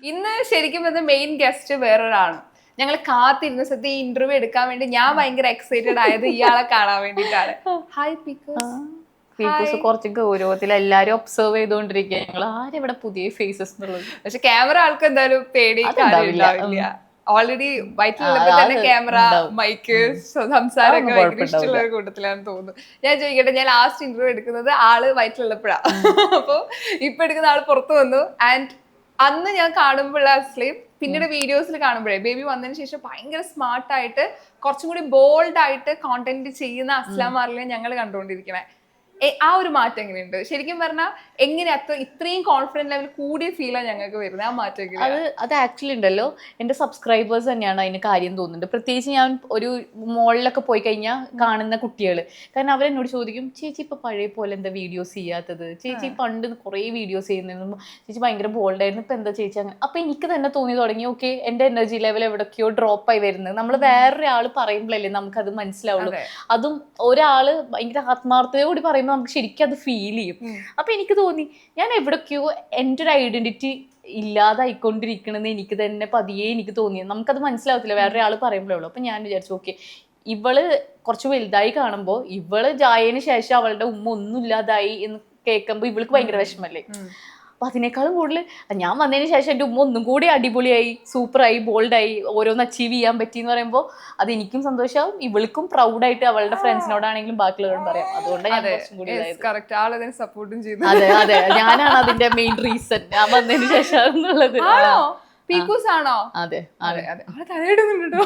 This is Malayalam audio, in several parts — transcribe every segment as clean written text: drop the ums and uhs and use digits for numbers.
ഇന്ന് ശരിക്കും മെയിൻ ഗസ്റ്റ് വേറൊരാളാണ്. ഞങ്ങൾ കാത്തിരുന്ന സത്യം ഈ ഇന്റർവ്യൂ എടുക്കാൻ വേണ്ടി ഞാൻ ഭയങ്കര എക്സൈറ്റഡ് ആയത് ഇയാളെ കാണാൻ വേണ്ടിട്ടാണ്. ഹായ് പീക്കോസ്. പീക്കോസ് കുറച്ച് ഗൗരവത്തിൽ എല്ലാരും ഒബ്സർവ് ചെയ്തുകൊണ്ടിരിക്കുക ഞങ്ങൾ ആരെവിടെ പുതിയ ഫേസസ് എന്നുള്ളത്. പക്ഷെ ക്യാമറ ആൾക്ക് എന്തായാലും പേടി കാര്യം ഉണ്ടാവില്ല. ഓൾറെഡി വയറ്റിലുള്ളപ്പോ തന്നെ ക്യാമറ മൈക്ക് സംസാരമൊക്കെ ഭയങ്കര ഇഷ്ടമുള്ള ഒരു കൂട്ടത്തിലാണെന്ന് തോന്നുന്നു. ഞാൻ ചോദിക്കട്ടെ, ഞാൻ ലാസ്റ്റ് ഇന്റർവ്യൂ എടുക്കുന്നത് ആള് വയറ്റിലുള്ളപ്പോഴാ. അപ്പൊ ഇപ്പൊ എടുക്കുന്ന ആള് പുറത്തു വന്നു. ആൻഡ് അന്ന് ഞാൻ കാണുമ്പോഴുള്ള അസ്ലീം പിന്നീട് വീഡിയോസിൽ കാണുമ്പോഴേ ബേബി വന്നതിന് ശേഷം ഭയങ്കര സ്മാർട്ടായിട്ട് കുറച്ചും കൂടി ബോൾഡ് ആയിട്ട് കോണ്ടന്റ് ചെയ്യുന്ന അസ്ലാം മാറിലെ ഞങ്ങൾ കണ്ടുകൊണ്ടിരിക്കണേ. ആ ഒരു മാറ്റം എങ്ങനെയുണ്ട്? ശരിക്കും പറഞ്ഞാൽ എങ്ങനെ ഇത്രയും കോൺഫിഡന്റ് ലെവൽ കൂടിയ ഫീലാണ് ഞങ്ങൾക്ക് വരുന്നത്? ആ മാറ്റം അത് ആക്ച്വലി ഉണ്ടല്ലോ, എന്റെ സബ്സ്ക്രൈബേഴ്സ് തന്നെയാണ് അതിന് കാര്യം തോന്നുന്നുണ്ട്. പ്രത്യേകിച്ച് ഞാൻ ഒരു മോളിലൊക്കെ പോയി കഴിഞ്ഞാൽ കാണുന്ന കുട്ടികൾ, കാരണം അവരെന്നോട് ചോദിക്കും, ചേച്ചി ഇപ്പൊ പഴയ പോലെ എന്താ വീഡിയോസ് ചെയ്യാത്തത്, ചേച്ചി പണ്ട് കുറേ വീഡിയോസ് ചെയ്യുന്നു, ചേച്ചി ഭയങ്കര ബോൾഡായിരുന്നു, ഇപ്പൊ എന്താ ചേച്ചി അങ്ങനെ. അപ്പൊ എനിക്ക് തന്നെ തോന്നി തുടങ്ങി, ഓക്കെ എന്റെ എനർജി ലെവൽ എവിടേക്കോ ഡ്രോപ്പ് ആയി വരുന്നത്. നമ്മൾ വേറൊരാൾ പറയുമ്പോഴല്ലേ നമുക്കത് മനസ്സിലാവുള്ളൂ. അതും ഒരാള് ഭയങ്കര ആത്മാർത്ഥതയോട് പറയുമ്പോൾ നമുക്ക് ശരിക്കും അത് ഫീൽ ചെയ്യും. അപ്പൊ എനിക്ക് തോന്നി ഞാൻ എവിടേക്കോ എൻ്റെ ഒരു ഐഡന്റിറ്റി ഇല്ലാതായിക്കൊണ്ടിരിക്കണമെന്ന് എനിക്ക് തന്നെ പതിയെ എനിക്ക് തോന്നിയത്. നമുക്കത് മനസ്സിലാവത്തില്ല, വേറൊരാൾ പറയുമ്പോഴേ ഉള്ളൂ. അപ്പൊ ഞാൻ വിചാരിച്ചു, ഓക്കെ ഇവള് കുറച്ച് വലുതായി കാണുമ്പോൾ, ഇവള് ജായതിന് ശേഷം അവളുടെ ഉമ്മ ഒന്നും ഇല്ലാതായി എന്ന് കേൾക്കുമ്പോൾ ഇവൾക്ക് ഭയങ്കര വിഷമല്ലേ. അപ്പൊ അതിനേക്കാളും കൂടുതൽ ഞാൻ വന്നതിന് ശേഷം എൻ്റെ ഉമ്മ ഒന്നും കൂടി അടിപൊളിയായി, സൂപ്പറായി, ബോൾഡായി, ഓരോന്ന് അച്ചീവ് ചെയ്യാൻ പറ്റി എന്ന് പറയുമ്പോൾ അത് എനിക്കും സന്തോഷമാവും, ഇവൾക്കും പ്രൗഡായിട്ട് അവളുടെ ഫ്രണ്ട്സിനോടാണെങ്കിലും ബാക്കിയുള്ളവരോടും പറയാം. അതുകൊണ്ടാണ് ഞാൻ കുറച്ചും കൂടി സപ്പോർട്ടും ചെയ്യുന്നത്. അതെ അതെ, ഞാനാണ് അതിന്റെ മെയിൻ റീസൺ, ഞാൻ വന്നതിന് ശേഷം എന്നുള്ളത്. പീക്കൂസ് ആണോ? അതെ അതെ അതെ, അവളെ തലയിടുന്നുണ്ടോ?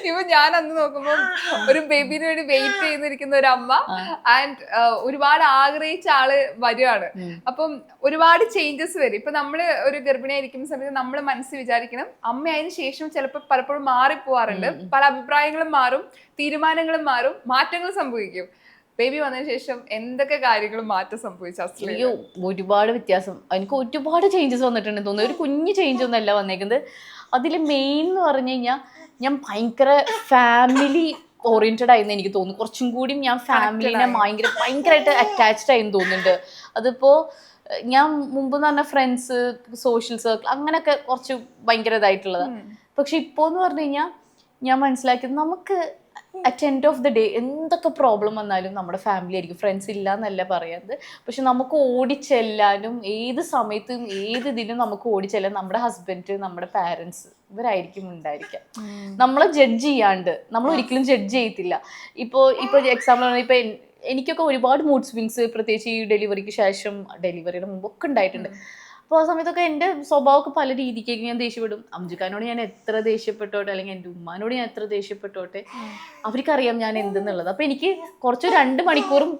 ഇപ്പൊ ഞാൻ അന്ന് നോക്കുമ്പോ ഒരു ബേബിന് വേണ്ടി വെയിറ്റ് ചെയ്തിരിക്കുന്ന ഒരു അമ്മ ആൻഡ് ഒരുപാട് ആഗ്രഹിച്ച ആള് വരുവാണ്. അപ്പം ഒരുപാട് ചേഞ്ചസ് വരും. ഇപ്പൊ നമ്മള് ഒരു ഗർഭിണിയായിരിക്കുന്ന സമയത്ത് നമ്മള് മനസ്സിൽ വിചാരിക്കണം, അമ്മ അതിന് ശേഷം ചിലപ്പോൾ പലപ്പോഴും മാറിപ്പോവാറുണ്ട്. പല അഭിപ്രായങ്ങളും മാറും, തീരുമാനങ്ങളും മാറും, മാറ്റങ്ങൾ സംഭവിക്കും. ബേബി വന്നതിന് ശേഷം എന്തൊക്കെ കാര്യങ്ങളും മാറ്റം സംഭവിച്ചു? അയ്യോ, ഒരുപാട് വ്യത്യാസം. എനിക്ക് ഒരുപാട് ചേഞ്ചസ് വന്നിട്ടുണ്ടെന്ന് തോന്നുന്നു. ഒരു കുഞ്ഞു ചേഞ്ച് ഒന്നല്ല വന്നേക്കുന്നത്. അതിൽ മെയിൻ എന്ന് പറഞ്ഞു കഴിഞ്ഞാൽ ഞാൻ ഭയങ്കര ഫാമിലി ഓറിയന്റഡ് ആയെന്ന് എനിക്ക് തോന്നുന്നു. കുറച്ചും കൂടി ഞാൻ ഫാമിലിനെ ഭയങ്കരമായിട്ട് അറ്റാച്ച്ഡ് ആയെന്ന് തോന്നുന്നുണ്ട്. അതിപ്പോ ഞാൻ മുമ്പ് എന്ന് പറഞ്ഞാൽ ഫ്രണ്ട്സ്, സോഷ്യൽ സർക്കിൾ അങ്ങനെയൊക്കെ കുറച്ച് ഭയങ്കര ഇതായിട്ടുള്ളതാണ്. പക്ഷെ ഇപ്പോൾ എന്ന് പറഞ്ഞു കഴിഞ്ഞാൽ ഞാൻ മനസ്സിലാക്കിയത്, നമുക്ക് at end of the day എന്തൊക്കെ പ്രോബ്ലം വന്നാലും നമ്മുടെ ഫാമിലി ആയിരിക്കും. ഫ്രണ്ട്സ് ഇല്ല എന്നല്ല പറയുന്നത്, പക്ഷെ നമുക്ക് ഓടിച്ചെല്ലാനും ഏത് സമയത്തും ഏത് ഇതിനും നമുക്ക് ഓടിച്ചെല്ലാൻ നമ്മുടെ ഹസ്ബൻഡ്, നമ്മുടെ പാരൻസ്, ഇവരായിരിക്കും ഉണ്ടായിരിക്കാം. നമ്മളെ ജഡ്ജ് ചെയ്യാണ്ട്, നമ്മൾ ഒരിക്കലും ജഡ്ജ് ചെയ്യത്തില്ല. ഇപ്പോൾ എക്സാമ്പിൾ ഇപ്പൊ എനിക്കൊക്കെ ഒരുപാട് മൂഡ് സ്വിങ്സ്, പ്രത്യേകിച്ച് ഈ ഡെലിവറിക്ക് ശേഷം, ഡെലിവറിയുടെ മുമ്പൊക്കെ ഉണ്ടായിട്ടുണ്ട്. അപ്പോൾ ആ സമയത്തൊക്കെ എൻ്റെ സ്വഭാവമൊക്കെ പല രീതിക്കൊക്കെ ഞാൻ ദേഷ്യപ്പെടും. അംജുക്കാനോട് ഞാൻ എത്ര ദേഷ്യപ്പെട്ടോട്ടെ, അല്ലെങ്കിൽ എൻ്റെ ഉമ്മാനോട് ഞാൻ എത്ര ദേഷ്യപ്പെട്ടോട്ടെ, അവർക്കറിയാം ഞാൻ എന്തെന്നുള്ളത്. അപ്പോൾ എനിക്ക് കുറച്ച് 2 മണിക്കൂറും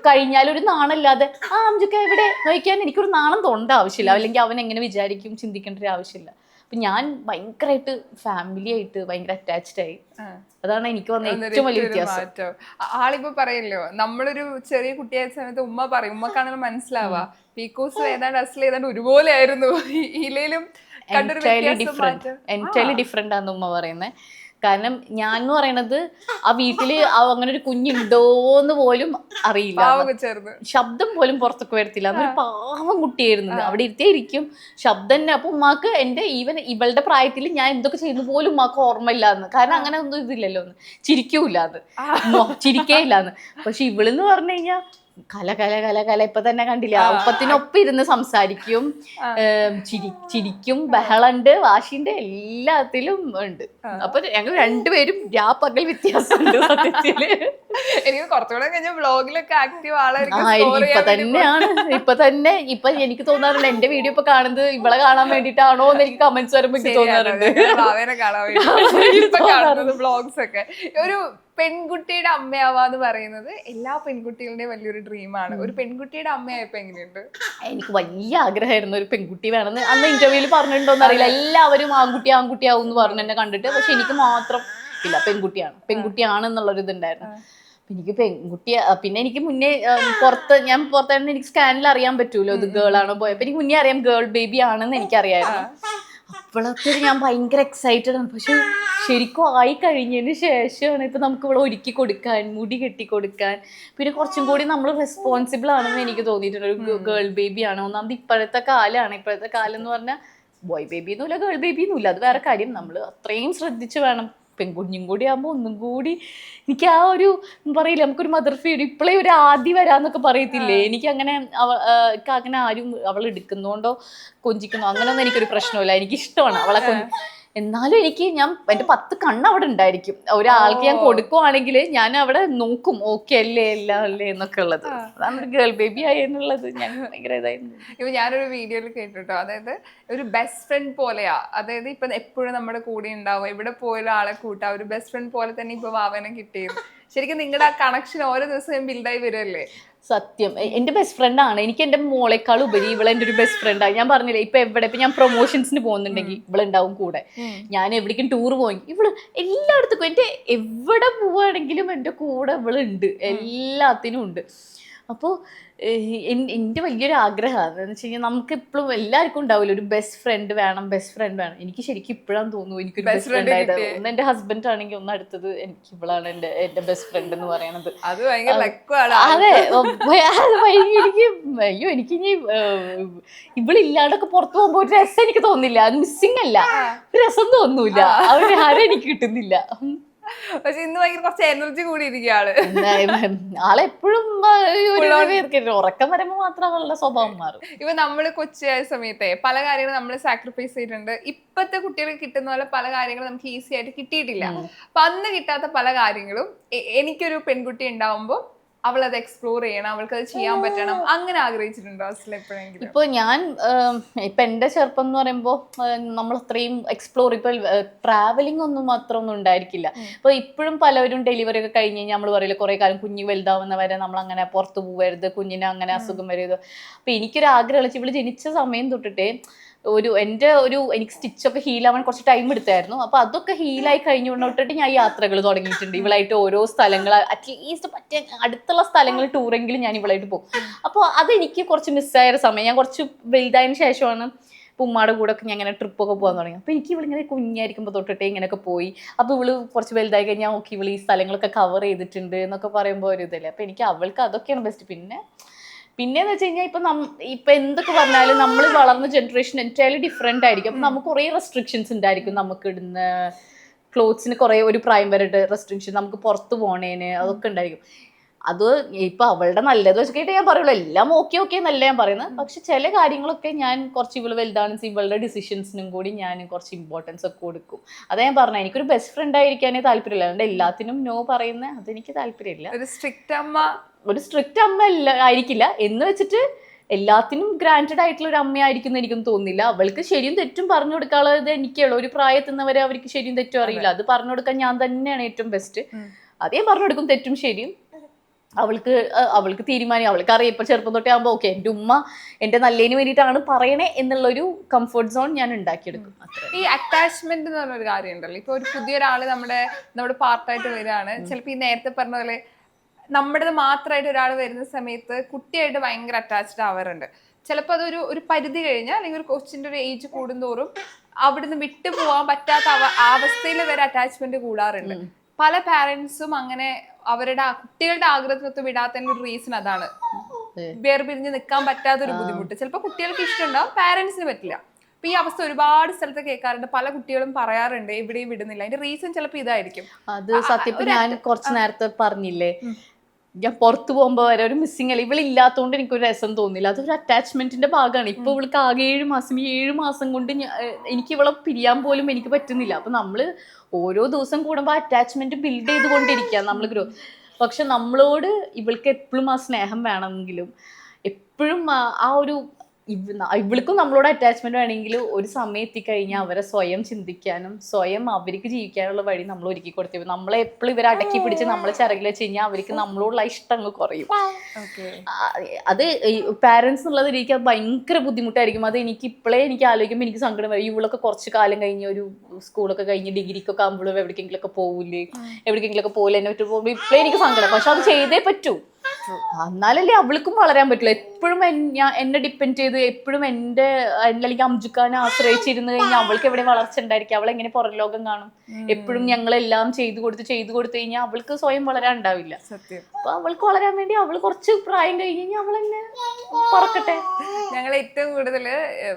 കഴിഞ്ഞാൽ ഒരു നാണമില്ലാതെ അംജുക്ക എവിടെ നോക്കാൻ എനിക്കൊരു നാണം തോണ്ട ആവശ്യമില്ല, അല്ലെങ്കിൽ അവൻ എങ്ങനെ വിചാരിക്കും ചിന്തിക്കേണ്ട ഒരു ആവശ്യമില്ല. അപ്പം ഞാൻ ഭയങ്കരമായിട്ട് ഫാമിലി ആയിട്ട് ഭയങ്കര അറ്റാച്ച്ഡ് ആയി. അതാണ് എനിക്ക് വന്ന ഏറ്റവും വലിയ വ്യത്യാസം. ആളിപ്പോ പറയല്ലോ, നമ്മളൊരു ചെറിയ കുട്ടിയായ സമയത്ത് ഉമ്മ പറയും, ഉമ്മക്കാണെങ്കിലും മനസ്സിലാവാ പീക്കോസ് ഏതാണ്ട് അസ്ലി ഏതാണ്ട് ഒരുപോലെ ആയിരുന്നു. ഇലയിലും എൻറ്റയർലി ഡിഫറെന്റ് ആണെന്ന് ഉമ്മ പറയുന്നത്. കാരണം ഞാൻ എന്ന് പറയണത് ആ വീട്ടില് അങ്ങനെ ഒരു കുഞ്ഞുണ്ടോന്ന് പോലും അറിയില്ല, ശബ്ദം പോലും പുറത്തൊക്കെ വരത്തില്ല. അതൊരു പാവം കുട്ടിയായിരുന്നു, അവിടെ ഇരുത്തിയിരിക്കും ശബ്ദം തന്നെ. അപ്പൊ ഉമ്മാക്ക് എന്റെ ഇവളുടെ പ്രായത്തിൽ ഞാൻ എന്തൊക്കെ ചെയ്യുന്ന പോലും ഉമ്മാക്ക് ഓർമ്മയില്ലാന്ന്. കാരണം അങ്ങനെ ഒന്നും ഇതില്ലല്ലോ, ചിരിക്കൂല്ലാന്ന്, ചിരിക്കേ ഇല്ലാന്ന്. പക്ഷെ ഇവളെന്ന് പറഞ്ഞു കഴിഞ്ഞാൽ കല ഇപ്പൊ തന്നെ കണ്ടില്ല, ഒപ്പത്തിനൊപ്പം ഇരുന്ന് സംസാരിക്കും, ചിരിക്കും, ബഹളുണ്ട്, വാശിന്റെ എല്ലാത്തിലും ഉണ്ട്. അപ്പൊ ഞങ്ങൾ രണ്ടുപേരും പകൽ വ്യത്യാസമുണ്ട് സത്യത്തില്. എനിക്ക് കുറച്ചുകൂടെ കഴിഞ്ഞ വ്ളോഗിലൊക്കെ ആക്റ്റീവ് ആളായിരിക്കും. ഇപ്പൊ എനിക്ക് തോന്നാറുണ്ട്, എന്റെ വീഡിയോ ഇപ്പൊ കാണുന്നത് ഇവളെ കാണാൻ വേണ്ടിട്ടാണോ എന്ന് എനിക്ക് കമന്റ്സ് വരുമ്പോ എനിക്ക് തോന്നാറുണ്ട്. അവരെ കാണാൻ വേണ്ടി ഇപ്പൊ കാണുന്നത് വ്ളോഗ്സ് ഒക്കെ. ഒരു പെൺകുട്ടിയുടെ അമ്മയാവാന്ന് പറയുന്നത് എല്ലാ പെൺകുട്ടികളുടെയും വലിയൊരു ഡ്രീമാണ്. ഒരു പെൺകുട്ടിയുടെ അമ്മയായപ്പോ എങ്ങനെയുണ്ട്? എനിക്ക് വലിയ ആഗ്രഹമായിരുന്നു ഒരു പെൺകുട്ടി വേണമെന്ന്. അന്ന് ഇന്റർവ്യൂവിൽ പറഞ്ഞിട്ടുണ്ടോന്ന് അറിയില്ല, എല്ലാവരും ആൺകുട്ടിയാവും എന്ന് പറഞ്ഞു എന്നെ കണ്ടിട്ട്. പക്ഷെ എനിക്ക് മാത്രം ഇല്ല, പെൺകുട്ടിയാണെന്നുള്ളൊരു ഇതുണ്ടായിരുന്നു. എനിക്ക് പെൺകുട്ടിയെ പിന്നെ എനിക്ക് മുന്നേ പുറത്തായിരുന്നു, എനിക്ക് സ്കാനിൽ അറിയാൻ പറ്റൂലോ ഇത് ഗേൾ ആണോ ബോയ്. അപ്പൊ എനിക്ക് മുന്നേ അറിയാം ഗേൾ ബേബി ആണെന്ന് എനിക്കറിയായിരുന്നു. ഇപ്പോഴത്തെ ഞാൻ ഭയങ്കര എക്സൈറ്റഡ് ആണ്. പക്ഷെ ശരിക്കും ആയി കഴിഞ്ഞതിന് ശേഷമാണ് ഇപ്പൊ നമുക്ക് ഇവിടെ ഒരുക്കി കൊടുക്കാൻ, മുടി കെട്ടി കൊടുക്കാൻ, പിന്നെ കുറച്ചും കൂടി നമ്മൾ റെസ്പോൺസിബിൾ ആണെന്ന് എനിക്ക് തോന്നിയിട്ടുണ്ട്. ഒരു ഗേൾ ബേബി ആണ്. ഒന്നാമത് ഇപ്പോഴത്തെ കാലമാണ്. ഇപ്പോഴത്തെ കാലം എന്ന് പറഞ്ഞാൽ ബോയ് ബേബി ഒന്നുമില്ല, ഗേൾ ബേബി ഒന്നുമില്ല. അത് വേറെ കാര്യം. നമ്മൾ അത്രയും ശ്രദ്ധിച്ച് വേണം. പെൺകുഞ്ഞും കൂടി ആകുമ്പോൾ ഒന്നും കൂടി എനിക്ക് ആ ഒരു പറയില്ല, നമുക്കൊരു മദർ ഫീഡ് ഇപ്പോഴേ ഒരു ആദ്യം വരാന്നൊക്കെ പറയത്തില്ലേ, എനിക്ക് അങ്ങനെ അങ്ങനെ ആരും അവൾ എടുക്കുന്നോണ്ടോ കൊഞ്ചിക്കുന്നോ അങ്ങനെയൊന്നും എനിക്കൊരു പ്രശ്നമില്ല. എനിക്കിഷ്ടമാണ് അവളെ എന്നാലും എനിക്ക് എൻ്റെ 10 കണ്ണ് അവിടെ ഉണ്ടായിരിക്കും. ഒരാൾക്ക് ഞാൻ കൊടുക്കുവാണെങ്കിൽ ഞാൻ അവിടെ നോക്കും, ഓക്കെ അല്ലേ എല്ലാം അല്ലേ എന്നൊക്കെ ഉള്ളത്. അതാണ് ഒരു ഗേൾ ബേബി ആയി എന്നുള്ളത് ഞാൻ ഭയങ്കര ഇതായിരുന്നു. ഇപ്പൊ ഞാനൊരു വീഡിയോയിൽ കേട്ടിട്ടോ, അതായത് ഒരു ബെസ്റ്റ് ഫ്രണ്ട് പോലെയാ. അതായത് ഇപ്പൊ എപ്പോഴും നമ്മുടെ കൂടെ ഉണ്ടാവും, എവിടെ പോയാലും ആളെ കൂട്ടാ. ഒരു ബെസ്റ്റ് ഫ്രണ്ട് പോലെ തന്നെ ഇപ്പൊ വാവനെ കിട്ടിയത്. ശരിക്കും നിങ്ങളുടെ ആ കണക്ഷൻ ഓരോ ദിവസവും ബിൽഡായി വരുമല്ലേ? സത്യം. എൻ്റെ ബെസ്റ്റ് ഫ്രണ്ടാണ്. എനിക്ക് എൻ്റെ മോളെക്കാൾ ഉപരി ഇവളെ എൻ്റെ ഒരു ബെസ്റ്റ് ഫ്രണ്ടാണ്. ഞാൻ പറഞ്ഞില്ലേ, ഇപ്പൊ എവിടെ ഇപ്പൊ ഞാൻ പ്രൊമോഷൻസിന് പോകുന്നുണ്ടെങ്കിൽ ഇവളുണ്ടാവും കൂടെ. ഞാൻ എവിടേക്കും ടൂർ പോയി ഇവള് എല്ലായിടത്തും, എൻ്റെ എവിടെ പോവുകയാണെങ്കിലും എൻ്റെ കൂടെ ഇവളുണ്ട്, എല്ലാത്തിനും ഉണ്ട്. അപ്പോൾ എൻ്റെ വലിയൊരു ആഗ്രഹമാണ് എന്ന് വെച്ച് കഴിഞ്ഞാൽ നമുക്ക് ഇപ്പോഴും എല്ലാവർക്കും ഉണ്ടാവില്ല ഒരു ബെസ്റ്റ് ഫ്രണ്ട് വേണം, ബെസ്റ്റ് ഫ്രണ്ട് വേണം. എനിക്ക് ശരിക്കും ഇപ്പോഴാണ് തോന്നുന്നു എനിക്കൊരു ബെസ്റ്റ് ഫ്രണ്ട് ആയത്. ഒന്ന് എൻ്റെ ഹസ്ബൻഡ് ആണെങ്കിൽ ഒന്ന് അടുത്തത് എനിക്ക് ഇവളാണ് എൻ്റെ ബെസ്റ്റ് ഫ്രണ്ട് എന്ന് പറയുന്നത്. അതെ, എനിക്ക് അയ്യോ എനിക്കിനി ഇവളില്ലാണ്ടൊക്കെ പുറത്തു പോകുമ്പോൾ ഒരു രസം എനിക്ക് തോന്നുന്നില്ല. അത് മിസ്സിങ് അല്ല, ഒരു രസം തോന്നൂല. ആ ഒരു ഹരം എനിക്ക് കിട്ടുന്നില്ല. പക്ഷെ ഇന്ന് ഭയങ്കര കുറച്ച് എനർജി കൂടി ഇരിക്കുക ആള്. ആളെപ്പോഴും ഉറക്കം വരുമ്പോ മാത്രം അവളുടെ സ്വഭാവം മാറും. ഇപ്പൊ നമ്മള് കൊച്ചിയായ സമയത്തെ പല കാര്യങ്ങളും നമ്മൾ സാക്രിഫൈസ് ചെയ്തിട്ടുണ്ട്. ഇപ്പത്തെ കുട്ടികൾക്ക് കിട്ടുന്ന പോലെ പല കാര്യങ്ങളും നമുക്ക് ഈസി ആയിട്ട് കിട്ടിയിട്ടില്ല. അപ്പൊ അന്ന് കിട്ടാത്ത പല കാര്യങ്ങളും എനിക്കൊരു പെൺകുട്ടി ഉണ്ടാവുമ്പോ അവൾ അത് എക്സ്പ്ലോർ ചെയ്യണം, അവൾക്ക് അത് ചെയ്യാൻ പറ്റണം, അങ്ങനെ ആഗ്രഹിച്ചിട്ടുണ്ടോ അസല എപ്പോഴെങ്കിലും? ഇപ്പൊ ഞാൻ ഇപ്പൊ എന്റെ ചെറുപ്പം എന്ന് പറയുമ്പോ നമ്മൾ അത്രയും എക്സ്പ്ലോർ, ഇപ്പൊ ട്രാവലിംഗ് ഒന്നും മാത്രമൊന്നും ഉണ്ടായിരിക്കില്ല. ഇപ്പൊ ഇപ്പോഴും പലവരും ഡെലിവറി ഒക്കെ കഴിഞ്ഞ് കഴിഞ്ഞാൽ നമ്മൾ പറയില്ല കുറെ കാലം കുഞ്ഞ് വലുതാവുന്നവരെ നമ്മൾ അങ്ങനെ പുറത്തു പോകരുത്, കുഞ്ഞിന് അങ്ങനെ അസുഖം വരരുത്. അപ്പൊ എനിക്കൊരു ആഗ്രഹം, ഇവള് ജനിച്ച സമയം തൊട്ടിട്ടേ എനിക്ക് സ്റ്റിച്ചൊക്കെ ഹീലാവാൻ കുറച്ച് ടൈം എടുത്തായിരുന്നു. അപ്പൊ അതൊക്കെ ഹീലായി കഴിഞ്ഞുകൊണ്ടിട്ട് ഞാൻ യാത്രകൾ തുടങ്ങിയിട്ടുണ്ട്. ഇവളായിട്ട് ഓരോ സ്ഥലങ്ങൾ, അറ്റ്ലീസ്റ്റ് പറ്റിയ അടുത്തുള്ള സ്ഥലങ്ങൾ ടൂറെങ്കിലും ഞാൻ ഇവളായിട്ട് പോകും. അപ്പോൾ അതെനിക്ക് കുറച്ച് മിസ്സായ ഒരു സമയം. ഞാൻ കുറച്ച് വലുതായതിനു ശേഷമാണ് ഉമ്മയുടെ കൂടെ ഒക്കെ ഞാൻ ഇങ്ങനെ ട്രിപ്പൊക്കെ പോകാൻ തുടങ്ങി. അപ്പോൾ എനിക്ക് ഇവളിങ്ങനെ കുഞ്ഞായിരിക്കുമ്പോൾ തൊട്ടിട്ടേ ഇങ്ങനെയൊക്കെ പോയി. അപ്പോൾ ഇവള് കുറച്ച് വലുതായി കഴിഞ്ഞാൽ ഓക്കെ ഇവള് ഈ സ്ഥലങ്ങളൊക്കെ കവർ ചെയ്തിട്ടുണ്ട് എന്നൊക്കെ പറയുമ്പോൾ ഒരു ഇതല്ലേ. അപ്പോൾ എനിക്ക് അവൾക്ക് അതൊക്കെയാണ് ബെസ്റ്റ്. പിന്നെന്ന് വെച്ച് കഴിഞ്ഞാൽ ഇപ്പൊ എന്തൊക്കെ പറഞ്ഞാലും നമ്മൾ വളർന്ന ജനറേഷൻ എൻറ്റയർലി ഡിഫറെന്റ് ആയിരിക്കും. അപ്പൊ നമുക്ക് കുറേ റെസ്ട്രിക്ഷൻസ് ഉണ്ടായിരിക്കും. നമുക്ക് ഇടുന്ന ക്ലോത്ത്സിന് കുറേ ഒരു പ്രായം വരെ റെസ്ട്രിക്ഷൻ, നമുക്ക് പുറത്ത് പോണേന് അതൊക്കെ ഉണ്ടായിരിക്കും. അത് ഇപ്പൊ അവളുടെ നല്ലത് വെച്ചിട്ട് ഞാൻ പറയുള്ളൂ എല്ലാം ഓക്കെ എന്നല്ല ഞാൻ പറയുന്നത്. പക്ഷെ ചില കാര്യങ്ങളൊക്കെ ഞാൻ കുറച്ച് ഇവള് വലുതാണ് ഇവളുടെ ഡിസിഷൻസിനും കൂടി ഞാൻ കുറച്ച് ഇമ്പോർട്ടൻസ് ഒക്കെ കൊടുക്കും. അതാ ഞാൻ പറഞ്ഞത്, എനിക്കൊരു ബെസ്റ്റ് ഫ്രണ്ട് ആയിരിക്കാനേ താല്പര്യമില്ല. അതുകൊണ്ട് എല്ലാത്തിനും നോ പറയുന്നത് അതെനിക്ക് താല്പര്യമില്ല. ഒരു സ്ട്രിക്റ്റ് അമ്മ ആയിരിക്കില്ല എന്ന് വെച്ചിട്ട് എല്ലാത്തിനും ഗ്രാൻറ്റഡ് ആയിട്ടുള്ള ഒരു അമ്മയായിരിക്കും എനിക്കൊന്നും തോന്നുന്നില്ല. അവൾക്ക് ശരിയും തെറ്റും പറഞ്ഞു കൊടുക്കാനുള്ളത് എനിക്കുള്ളൂ. ഒരു പ്രായത്തുന്നവരെ അവർക്ക് ശരിയും തെറ്റും അറിയില്ല. അത് പറഞ്ഞു കൊടുക്കാൻ ഞാൻ തന്നെയാണ് ഏറ്റവും ബെസ്റ്റ്. അതേ പറഞ്ഞു കൊടുക്കും തെറ്റും ശരിയും. അവൾക്ക് തീരുമാനം, അവൾക്ക് അറിയാം. ഇപ്പൊ ചെറുപ്പം തൊട്ടേ ആകുമ്പോൾ ഓക്കെ എൻ്റെ ഉമ്മ എൻ്റെ നല്ലതിന് വേണ്ടിയിട്ടാണ് പറയണേ എന്നുള്ളൊരു കംഫർട്ട് സോൺ ഞാൻ ഉണ്ടാക്കിയെടുക്കും. ഈ അറ്റാച്ച്മെന്റ് എന്ന് പറഞ്ഞൊരു കാര്യം ഉണ്ടല്ലോ. ഇപ്പൊ ഒരു പുതിയൊരാള് നമ്മുടെ പാർട്ടായിട്ട് വരികയാണ്. ചിലപ്പോൾ ഈ നേരത്തെ പറഞ്ഞ പോലെ നമ്മുടേത് മാത്രമായിട്ട് ഒരാൾ വരുന്ന സമയത്ത് കുട്ടിയായിട്ട് ഭയങ്കര അറ്റാച്ച്ഡ് ആവാറുണ്ട്. ചിലപ്പോൾ അതൊരു പരിധി കഴിഞ്ഞാൽ അല്ലെങ്കിൽ ഒരു കൊച്ചിൻ്റെ ഒരു ഏജ് കൂടുന്തോറും അവിടുന്ന് വിട്ടു പോകാൻ പറ്റാത്ത അവസ്ഥയിൽ വരെ അറ്റാച്ച്മെന്റ് കൂടാറുണ്ട്. പല പാരന്റ്സും അങ്ങനെ അവരുടെ കുട്ടികളുടെ ആഗ്രഹത്തിനൊത്ത് വിടാത്തതിന്റെ ഒരു റീസൺ അതാണ്. വേർപിരിഞ്ഞ് നിൽക്കാൻ പറ്റാത്തൊരു ബുദ്ധിമുട്ട്. ചിലപ്പോൾ കുട്ടികൾക്ക് ഇഷ്ടമുണ്ടാവും, പാരന്റ്സിന് പറ്റില്ല. അപ്പൊ ഈ അവസ്ഥ ഒരുപാട് സ്ഥലത്ത് കേൾക്കാറുണ്ട്. പല കുട്ടികളും പറയാറുണ്ട് എവിടെയും വിടുന്നില്ല. അതിന്റെ റീസൺ ചിലപ്പോൾ ഇതായിരിക്കും. അത് സത്യം ഞാൻ കുറച്ച് നേരത്തെ പറഞ്ഞില്ലേ, ഞാൻ പുറത്തു പോകുമ്പോൾ വരെ ഒരു മിസ്സിങ് അല്ല. ഇവളില്ലാത്തതുകൊണ്ട് എനിക്കൊരു രസം തോന്നില്ല. അതൊരു അറ്റാച്ച്മെന്റിന്റെ ഭാഗമാണ്. ഇപ്പൊ ഇവൾക്ക് ആകെ 7 മാസം, ഈ 7 മാസം കൊണ്ട് എനിക്ക് ഇവളെ പിരിയാൻ പോലും എനിക്ക് പറ്റുന്നില്ല. അപ്പൊ നമ്മള് ഓരോ ദിവസം കൂടുമ്പോൾ അറ്റാച്ച്മെന്റ് ബിൽഡ് ചെയ്തുകൊണ്ടിരിക്കുക നമ്മൾ. പക്ഷെ നമ്മളോട് ഇവൾക്ക് എപ്പോഴും ആ സ്നേഹം വേണമെങ്കിലും എപ്പോഴും ആ ഒരു ഇവൾക്കും നമ്മളോട് അറ്റാച്ച്മെന്റ് വേണമെങ്കിൽ ഒരു സമയം എത്തിക്കഴിഞ്ഞാൽ അവരെ സ്വയം ചിന്തിക്കാനും സ്വയം അവർക്ക് ജീവിക്കാനുള്ള വഴി നമ്മൾ ഒരുക്കി കൊടുത്തു. നമ്മളെ എപ്പോഴും ഇവരെ അടക്കി പിടിച്ച് നമ്മളെ ചിറകിൽ വെച്ച് കഴിഞ്ഞാൽ അവർക്ക് നമ്മളോടുള്ള ഇഷ്ടം അങ്ങ് കുറയും. അത് പാരന്റ്സ് എന്നുള്ളത് എനിക്ക് ഭയങ്കര ബുദ്ധിമുട്ടായിരിക്കും. അത് എനിക്ക് ആലോചിക്കുമ്പോൾ എനിക്ക് സങ്കടം വരും. ഇവളൊക്കെ കുറച്ച് കാലം കഴിഞ്ഞ് ഒരു സ്കൂളൊക്കെ കഴിഞ്ഞ് ഡിഗ്രിക്കൊക്കെ ആകുമ്പോഴും എവിടേക്കെങ്കിലൊക്കെ പോകില്ലേ, എവിടേക്കെങ്കിലൊക്കെ പോലെ എന്നെ പറ്റി പോകുമ്പോൾ ഇപ്പോഴേ എനിക്ക് സങ്കടം. പക്ഷെ അത് ചെയ്തേ പറ്റൂ. എന്നാലല്ലേ അവൾക്കും വളരാൻ പറ്റില്ല. എപ്പോഴും എന്നെ ഡിപ്പെൻഡ് ചെയ്ത് എപ്പോഴും എൻ്റെ അല്ലെങ്കിൽ അംജുക്കാനെ ആശ്രയിച്ചിരുന്ന് കഴിഞ്ഞാൽ അവൾക്ക് എവിടെ വളർച്ച ഉണ്ടായിരിക്കും? അവൾ എങ്ങനെ പുറം ലോകം കാണും? എപ്പോഴും ഞങ്ങളെല്ലാം ചെയ്തു കൊടുത്തു കഴിഞ്ഞാൽ അവൾക്ക് സ്വയം വളരാൻ ഉണ്ടാവില്ല. സത്യം. അപ്പൊ അവൾക്ക് വളരാൻ വേണ്ടി അവൾ കുറച്ച് പ്രായം കഴിഞ്ഞ് കഴിഞ്ഞാൽ അവൾ തന്നെ പറക്കട്ടെ. ഞങ്ങൾ ഏറ്റവും കൂടുതൽ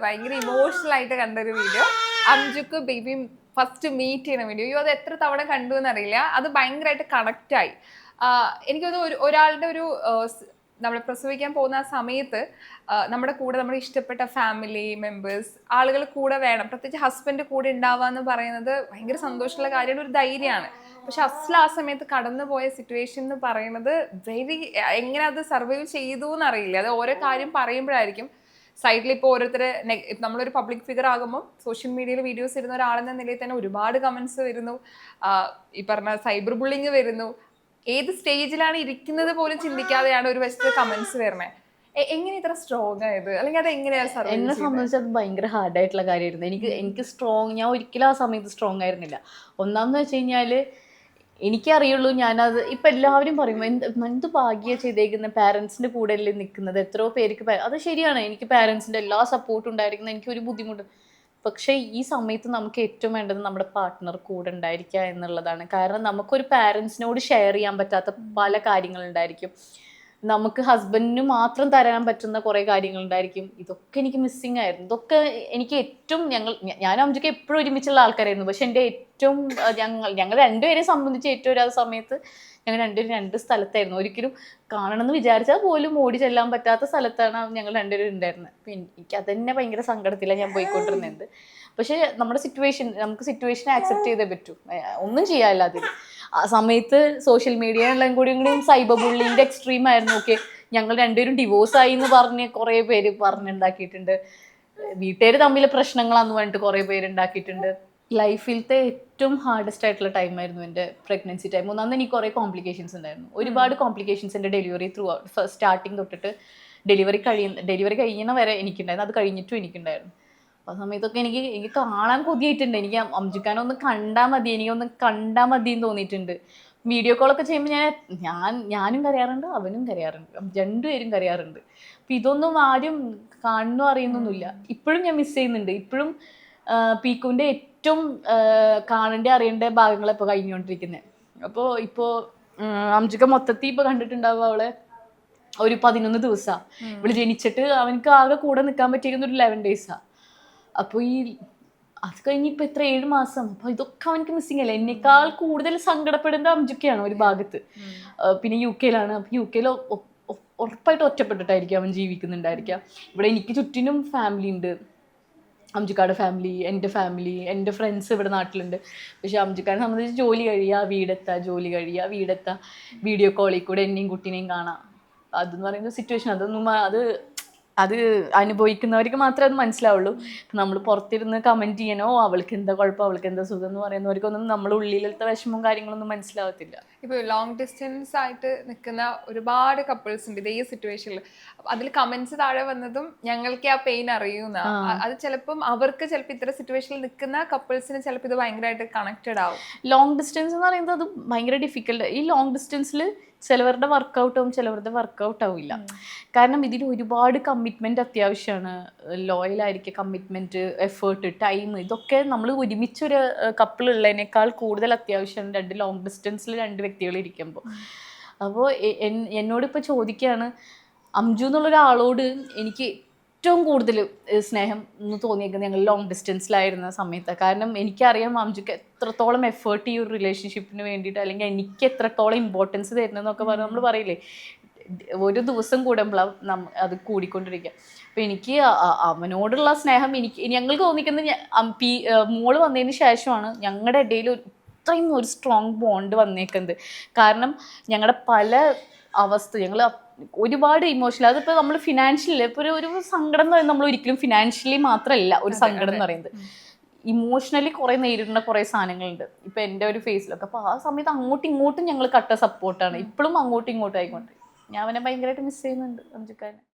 ഭയങ്കര ഇമോഷണൽ ആയിട്ട് കണ്ടൊരു വീഡിയോ അംജുക്ക് ബേബിയും ഫസ്റ്റ് മീറ്റ് ചെയ്യുന്ന വീഡിയോ. അയ്യോ, അത് എത്ര തവണ കണ്ടു എന്നറിയില്ല, അത് ഭയങ്കരമായിട്ട് കണക്റ്റ് ആയി. എനിക്ക് തോന്നുന്നു ഒരാളുടെ ഒരു നമ്മൾ പ്രസവിക്കാൻ പോകുന്ന ആ സമയത്ത് നമ്മുടെ കൂടെ നമ്മുടെ ഇഷ്ടപ്പെട്ട ഫാമിലി മെമ്പേഴ്സ് ആളുകൾ കൂടെ വേണം, പ്രത്യേകിച്ച് ഹസ്ബൻഡ് കൂടെ ഉണ്ടാവുക എന്ന് പറയുന്നത് ഭയങ്കര സന്തോഷമുള്ള കാര്യമാണ്, ഒരു ധൈര്യമാണ്. പക്ഷെ അസ്ല ആ സമയത്ത് കടന്നുപോയ സിറ്റുവേഷൻ എന്ന് പറയുന്നത് എങ്ങനെ അത് സർവൈവ് ചെയ്തു എന്നറിയില്ല. അത് ഓരോ കാര്യം പറയുമ്പോഴായിരിക്കും സൈഡിൽ ഇപ്പോൾ ഓരോരുത്തർ നമ്മളൊരു പബ്ലിക് ഫിഗർ ആകുമ്പോൾ സോഷ്യൽ മീഡിയയിൽ വീഡിയോസ് ഇടുന്ന ഒരാളെന്ന നിലയിൽ തന്നെ ഒരുപാട് കമൻസ് വരുന്നു, ഈ പറഞ്ഞ സൈബർ ബുള്ളിങ് വരുന്നു. ഏത് സ്റ്റേജിലാണ് ഇരിക്കുന്നത് പോലും ചിന്തിക്കാതെയാണ് ഒരു വശത്ത് കമന്റ്സ് വരുന്നത്. എങ്ങനെ ഇത്ര സ്ട്രോങ് ആയത്, അല്ലെങ്കിൽ അത് എങ്ങനെയാണ്? എന്നെ സംബന്ധിച്ച് അത് ഭയങ്കര ഹാർഡായിട്ടുള്ള കാര്യമായിരുന്നു. എനിക്ക് സ്ട്രോങ്, ഞാൻ ഒരിക്കലും ആ സമയത്ത് സ്ട്രോങ് ആയിരുന്നില്ല. ഒന്നാമെന്ന് വെച്ച് കഴിഞ്ഞാൽ എനിക്കറിയുള്ളൂ ഞാനത് ഇപ്പം എല്ലാവരും പറയും എന്ത് ഭാഗ്യ ചെയ്തേക്കുന്ന പാരൻസിൻ്റെ കൂടെ അല്ലേ നിൽക്കുന്നത്. എത്രയോ പേർക്ക് അത് ശരിയാണ്, എനിക്ക് പാരൻസിൻ്റെ എല്ലാ സപ്പോർട്ടും ഉണ്ടായിരിക്കുന്നത്, എനിക്കൊരു ബുദ്ധിമുട്ട്. പക്ഷേ ഈ സമയത്ത് നമുക്ക് ഏറ്റവും വേണ്ടത് നമ്മുടെ പാർട്ട്ണർ കൂടെ ഉണ്ടായിരിക്കുക എന്നുള്ളതാണ്. കാരണം നമുക്കൊരു പാരൻസിനോട് ഷെയർ ചെയ്യാൻ പറ്റാത്ത പല കാര്യങ്ങളുണ്ടായിരിക്കും, നമുക്ക് ഹസ്ബൻഡിന് മാത്രം തരാൻ പറ്റുന്ന കുറേ കാര്യങ്ങളുണ്ടായിരിക്കും. ഇതൊക്കെ എനിക്ക് മിസ്സിങ് ആയിരുന്നു. ഇതൊക്കെ എനിക്ക് ഏറ്റവും ഞാൻ അമ്മയ്ക്ക് എപ്പോഴും ഒരുമിച്ചുള്ള ആൾക്കാരായിരുന്നു. പക്ഷെ എൻ്റെ ഏറ്റവും ഞങ്ങൾ രണ്ടുപേരെ സംബന്ധിച്ച് ഏറ്റവും ഒരു സമയത്ത് ഞങ്ങൾ രണ്ടുപേരും രണ്ട് സ്ഥലത്തായിരുന്നു. ഒരിക്കലും കാണണമെന്ന് വിചാരിച്ചാൽ പോലും ഓടി ചെല്ലാൻ പറ്റാത്ത സ്ഥലത്താണ് ഞങ്ങൾ രണ്ടുപേരും ഉണ്ടായിരുന്നത്. അപ്പം എനിക്ക് അതന്നെ ഭയങ്കര സങ്കടത്തിലാണ് ഞാൻ പോയിക്കൊണ്ടിരുന്നത്. പക്ഷേ നമുക്ക് സിറ്റുവേഷൻ ആക്സെപ്റ്റ് ചെയ്തേ പറ്റൂ, ഒന്നും ചെയ്യാനില്ല അതിൽ. ആ സമയത്ത് സോഷ്യൽ മീഡിയ എല്ലാം കൂടിയും സൈബർ ബുള്ളിങ്ങിൻ്റെ എക്സ്ട്രീം ആയിരുന്നു. ഓക്കെ, ഞങ്ങൾ രണ്ടുപേരും ഡിവോഴ്സ് ആയി എന്ന് പറഞ്ഞ് കുറേ പേര് പറഞ്ഞുണ്ടാക്കിയിട്ടുണ്ട്. വീട്ടുകാർ തമ്മിലെ പ്രശ്നങ്ങളാന്ന് പറഞ്ഞിട്ട് കുറേ പേരുണ്ടാക്കിയിട്ടുണ്ട്. ലൈഫിലത്തെ ഏറ്റവും ഹാർഡസ്റ്റ് ആയിട്ടുള്ള ടൈമായിരുന്നു എൻ്റെ പ്രഗ്നൻസി ടൈം. ഒന്നാമത് എനിക്ക് കുറേ കോംപ്ലിക്കേഷൻസ് ഉണ്ടായിരുന്നു, ഒരുപാട് കോംപ്ലിക്കേഷൻസ് എൻ്റെ ഡെലിവറി ത്രൂ സ്റ്റാർട്ടിങ് തൊട്ടിട്ട് ഡെലിവറി കഴിയുന്ന വരെ എനിക്കുണ്ടായിരുന്നു, അത് കഴിഞ്ഞിട്ടും എനിക്കുണ്ടായിരുന്നു. അപ്പോൾ ആ സമയത്തൊക്കെ എനിക്ക് കാണാൻ കൊതിയായിട്ടുണ്ട്. എനിക്ക് അംജുക്കാനൊന്ന് കണ്ടാൽ മതി, എനിക്കൊന്ന് കണ്ടാൽ മതി എന്ന് തോന്നിയിട്ടുണ്ട്. വീഡിയോ കോളൊക്കെ ചെയ്യുമ്പോൾ ഞാനും കരയാറുണ്ട്, അവനും കരയാറുണ്ട്, രണ്ടുപേരും കരയാറുണ്ട്. അപ്പം ഇതൊന്നും ആരും കാണുന്നോ അറിയുന്നൊന്നുമില്ല. ഇപ്പോഴും ഞാൻ മിസ് ചെയ്യുന്നുണ്ട്. ഇപ്പോഴും പീക്കുവിൻ്റെ ഏറ്റവും കാണേണ്ട അറിയേണ്ട ഭാഗങ്ങൾ ഇപ്പോൾ കഴിഞ്ഞുകൊണ്ടിരിക്കുന്നത്. അപ്പോൾ ഇപ്പോൾ അംജുക്ക മൊത്തത്തിൽ ഇപ്പോൾ കണ്ടിട്ടുണ്ടാവുക അവളെ ഒരു 11 ദിവസമാണ്. ഇവള് ജനിച്ചിട്ട് അവനക്ക് ആകെ കൂടെ നിൽക്കാൻ പറ്റിയിരുന്ന ഒരു 11 ഡേയ്സാണ്. അപ്പോൾ അത് കഴിഞ്ഞ് ഇപ്പം എത്ര 7 മാസം. അപ്പോൾ ഇതൊക്കെ അവനക്ക് മിസ്സിങ് അല്ലേ. എന്നേക്കാൾ കൂടുതൽ സങ്കടപ്പെടുന്നത് അംജുക്കയാണ് ഒരു ഭാഗത്ത്. പിന്നെ UK യിലാണ്. അപ്പോൾ UK യിൽ ഉറപ്പായിട്ട് ഒറ്റപ്പെട്ടിട്ടായിരിക്കും അവൻ ജീവിക്കുന്നുണ്ടായിരിക്കാം. ഇവിടെ എനിക്ക് ചുറ്റിനും ഫാമിലി ഉണ്ട്, അംജുക്കാടെ ഫാമിലി, എൻ്റെ ഫ്രണ്ട്സ് ഇവിടെ നാട്ടിലുണ്ട്. പക്ഷെ അംജുക്കാനെ സംബന്ധിച്ച് ജോലി കഴിയുക, ജോലി കഴിയുക, വീഡിയോ കോളിൽ കൂടെ എന്നെയും കുട്ടീനെയും കാണാം. അതെന്ന് പറയുന്ന സിറ്റുവേഷൻ അത് അനുഭവിക്കുന്നവർക്ക് മാത്രമേ അത് മനസ്സിലാവുള്ളൂ. നമ്മൾ പുറത്തിരുന്ന് കമൻറ്റ് ചെയ്യണോ അവൾക്ക് എന്താ കുഴപ്പം, അവൾക്ക് എന്താ സുഖം എന്ന് പറയുന്നവർക്കൊന്നും നമ്മുടെ ഉള്ളിലത്തെ വിഷമവും കാര്യങ്ങളൊന്നും മനസ്സിലാവത്തില്ല. ഇപ്പോൾ ലോങ് ഡിസ്റ്റൻസ് ആയിട്ട് നിൽക്കുന്ന ഒരുപാട് കപ്പിൾസ് ഉണ്ട് ഇതേ സിറ്റുവേഷനിൽ. അതിൽ കമന്റ്സ് താഴെ വന്നതും ഞങ്ങൾക്ക് ആ പെയിൻ അറിയുന്ന, അത് ചിലപ്പം അവർക്ക് ചിലപ്പോൾ ഇത്തരം സിറ്റുവേഷനിൽ നിൽക്കുന്ന കപ്പിൾസിന് ചിലപ്പോൾ ഇത് ഭയങ്കരമായിട്ട് കണക്റ്റഡ് ആവും. ലോങ് ഡിസ്റ്റൻസ് എന്ന് പറയുന്നത് അത് ഭയങ്കര ഡിഫിക്കൽട്ട്. ഈ ലോങ് ഡിസ്റ്റൻസിൽ ചിലവരുടെ വർക്കൗട്ട് ആവും, ചിലവരുടെ വർക്കൗട്ട് ആവില്ല. കാരണം ഇതിന് ഒരുപാട് കമ്മിറ്റ്മെൻറ്റ് അത്യാവശ്യമാണ്. ലോയലായിരിക്കും, കമ്മിറ്റ്മെൻറ്റ്, എഫേർട്ട്, ടൈം, ഇതൊക്കെ നമ്മൾ ഒരുമിച്ചൊരു കപ്പിൾ ഉള്ളതിനേക്കാൾ കൂടുതൽ അത്യാവശ്യമാണ് രണ്ട് ലോങ് ഡിസ്റ്റൻസിൽ രണ്ട് വ്യക്തികൾ ഇരിക്കുമ്പോൾ. അപ്പോൾ എന്നോടിപ്പോൾ ചോദിക്കുകയാണ്, അംജു എന്നുള്ളൊരാളോട് എനിക്ക് ഏറ്റവും കൂടുതൽ സ്നേഹം എന്ന് തോന്നിയേക്കുന്നത് ഞങ്ങൾ ലോങ് ഡിസ്റ്റൻസിലായിരുന്ന സമയത്ത്. കാരണം എനിക്കറിയാം അംജുക്ക് എത്രത്തോളം എഫേർട്ട് ഈ ഒരു റിലേഷൻഷിപ്പിന് വേണ്ടിയിട്ട്, അല്ലെങ്കിൽ എനിക്ക് എത്രത്തോളം ഇമ്പോർട്ടൻസ് തരുന്നതെന്നൊക്കെ പറഞ്ഞ് നമ്മൾ പറയില്ലേ, ഒരു ദിവസം കൂടുമ്പോഴാണ് അത് കൂടിക്കൊണ്ടിരിക്കുക. അപ്പോൾ എനിക്ക് അവനോടുള്ള സ്നേഹം ഞങ്ങൾക്ക് തോന്നിക്കുന്നത് മോള് വന്നതിന് ശേഷമാണ് ഞങ്ങളുടെ ഇടയിൽ ഇത്രയും ഒരു സ്ട്രോങ് ബോണ്ട് വന്നേക്കുന്നത്. കാരണം ഞങ്ങളുടെ പല ഞങ്ങൾ ഒരുപാട് ഇമോഷണൽ, അതിപ്പോൾ നമ്മൾ ഫിനാൻഷ്യലി ഇപ്പോൾ ഒരു സങ്കടം എന്ന് പറയുന്നത് നമ്മൾ ഒരിക്കലും ഫിനാൻഷ്യലി മാത്രമല്ല ഒരു സങ്കടം എന്ന് പറയുന്നത്, ഇമോഷണലി കുറേ നേരിടുന്ന കുറേ സാധനങ്ങളുണ്ട് ഇപ്പം എൻ്റെ ഒരു ഫേസിലൊക്കെ. അപ്പോൾ ആ സമയത്ത് അങ്ങോട്ടും ഇങ്ങോട്ടും ഞങ്ങൾ കട്ട സപ്പോർട്ടാണ്, ഇപ്പോഴും അങ്ങോട്ടും ഇങ്ങോട്ടും ആയിക്കൊണ്ട്. ഞാൻ അവനെ ഭയങ്കരമായിട്ട് മിസ് ചെയ്യുന്നുണ്ട് അംജുക്കാനെ.